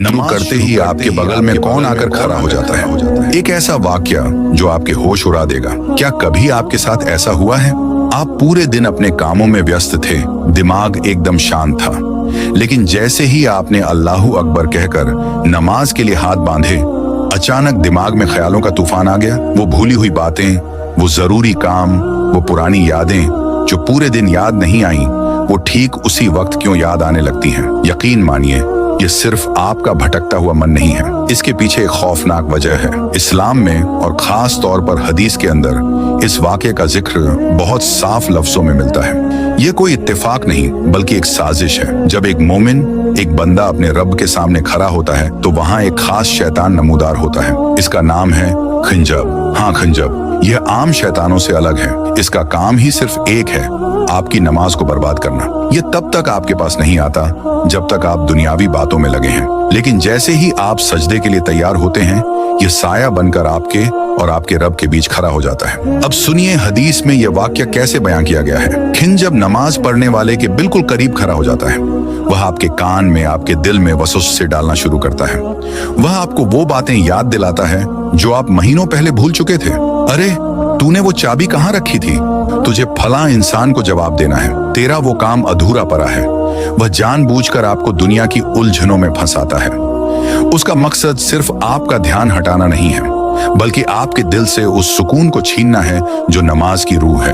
शुरू करते ही आपके बगल में कौन आकर खड़ा हो जाता है। एक ऐसा वाक्या जो आपके होश उड़ा देगा। क्या कभी आपके साथ ऐसा हुआ है? आप पूरे दिन अपने कामों में व्यस्त थे, दिमाग एकदम शांत था, लेकिन जैसे ही आपने अल्लाहू अकबर कहकर नमाज के लिए हाथ बांधे, अचानक दिमाग में ख्यालों का तूफान आ गया। वो भूली हुई बातें, वो जरूरी काम, वो पुरानी यादें जो पूरे दिन याद नहीं आई, वो ठीक उसी वक्त क्यों याद आने लगती हैं। यकीन मानिए, ये सिर्फ आपका भटकता हुआ मन नहीं है, इसके पीछे एक खौफनाक वजह है। इस्लाम में और खास तौर पर हदीस के अंदर इस वाक़े का जिक्र बहुत साफ लफ्जों में मिलता है। ये कोई इत्तेफाक नहीं बल्कि एक साजिश है। जब एक मोमिन, एक बंदा अपने रब के सामने खड़ा होता है तो वहाँ एक खास शैतान नमूदार होता है। इसका नाम है खिंजब। हाँ, खिंजब। यह आम शैतानों से अलग है। इसका काम ही सिर्फ एक है, आपकी नमाज को बर्बाद करना। ये तब तक आपके पास नहीं आता जब तक आप दुनियावी बातों में लगे हैं, लेकिन जैसे ही आप सजदे के लिए तैयार होते हैं, ये साया बनकर आपके और आपके रब के बीच खड़ा हो जाता है। अब सुनिए हदीस में यह वाक्य कैसे बयां किया गया है। खिंजब नमाज पढ़ने वाले के बिल्कुल करीब खड़ा हो जाता है। वह आपके कान में, आपके दिल में वसवसे डालना शुरू करता है। वह आपको वो बातें याद दिलाता है जो आप महीनों पहले भूल चुके थे। अरे, तूने वो चाबी कहाँ रखी थी? तुझे फला इंसान को जवाब देना है, तेरा वो काम अधूरा पड़ा है। वह जानबूझकर आपको दुनिया की उलझनों में फंसाता है। उसका मकसद सिर्फ आपका ध्यान हटाना नहीं है, बल्कि आपके दिल से उस सुकून को छीनना है जो नमाज की रूह है।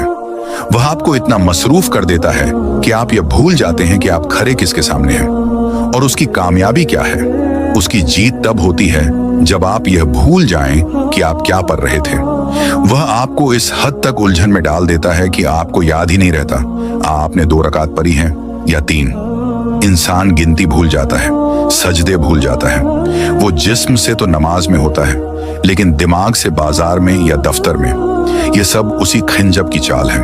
वह आपको इतना मसरूफ कर देता है कि आप यह भूल जाते हैं कि आप खड़े किसके सामने हैं और उसकी कामयाबी क्या है। उसकी जीत तब होती है जब आप यह भूल जाएं कि आप क्या पढ़ रहे थे। वह आपको इस हद तक उलझन में डाल देता है कि आपको याद ही नहीं रहता आपने 2 रकात पढ़ी हैं या 3। इंसान गिनती भूल जाता है, सजदे भूल जाता है। वो जिस्म से तो नमाज में होता है, लेकिन दिमाग से बाजार में या दफ्तर में। ये सब उसी खिंजब की चाल है।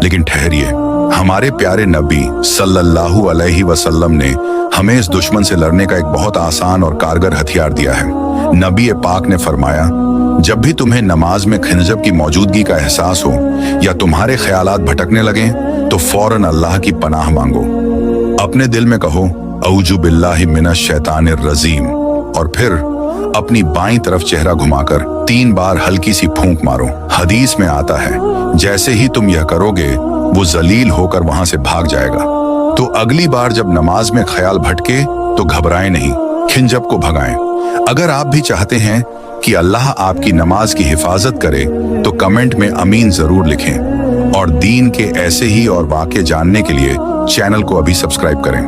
लेकिन ठहरिए, हमारे प्यारे नबी सल्लल्लाहु अलैहि वसल्लम ने हमें इस दुश्मन से लड़ने का एक बहुत आसान और कारगर हथियार दिया है। नबी पाक ने फरमाया, जब भी तुम्हें नमाज में खिंजब की मौजूदगी का एहसास हो या तुम्हारे ख्यालात भटकने लगें, तो फौरन अल्लाह की पनाह मांगो। अपने दिल में कहो, औजु बिल्लाहि मिनश शैतानिर रजीम, और फिर अपनी बाईं तरफ चेहरा घुमाकर 3 बार हल्की सी फूंक मारो। हदीस में आता है, जैसे ही तुम यह करोगे, वो जलील होकर वहां से भाग जाएगा। तो अगली बार जब नमाज में ख्याल भटके तो घबराएं नहीं, खिंजब को भगाएं। अगर आप भी चाहते हैं कि अल्लाह आपकी नमाज की हिफाजत करे, तो कमेंट में अमीन जरूर लिखें, और दीन के ऐसे ही और वाक़े जानने के लिए चैनल को अभी सब्सक्राइब करें।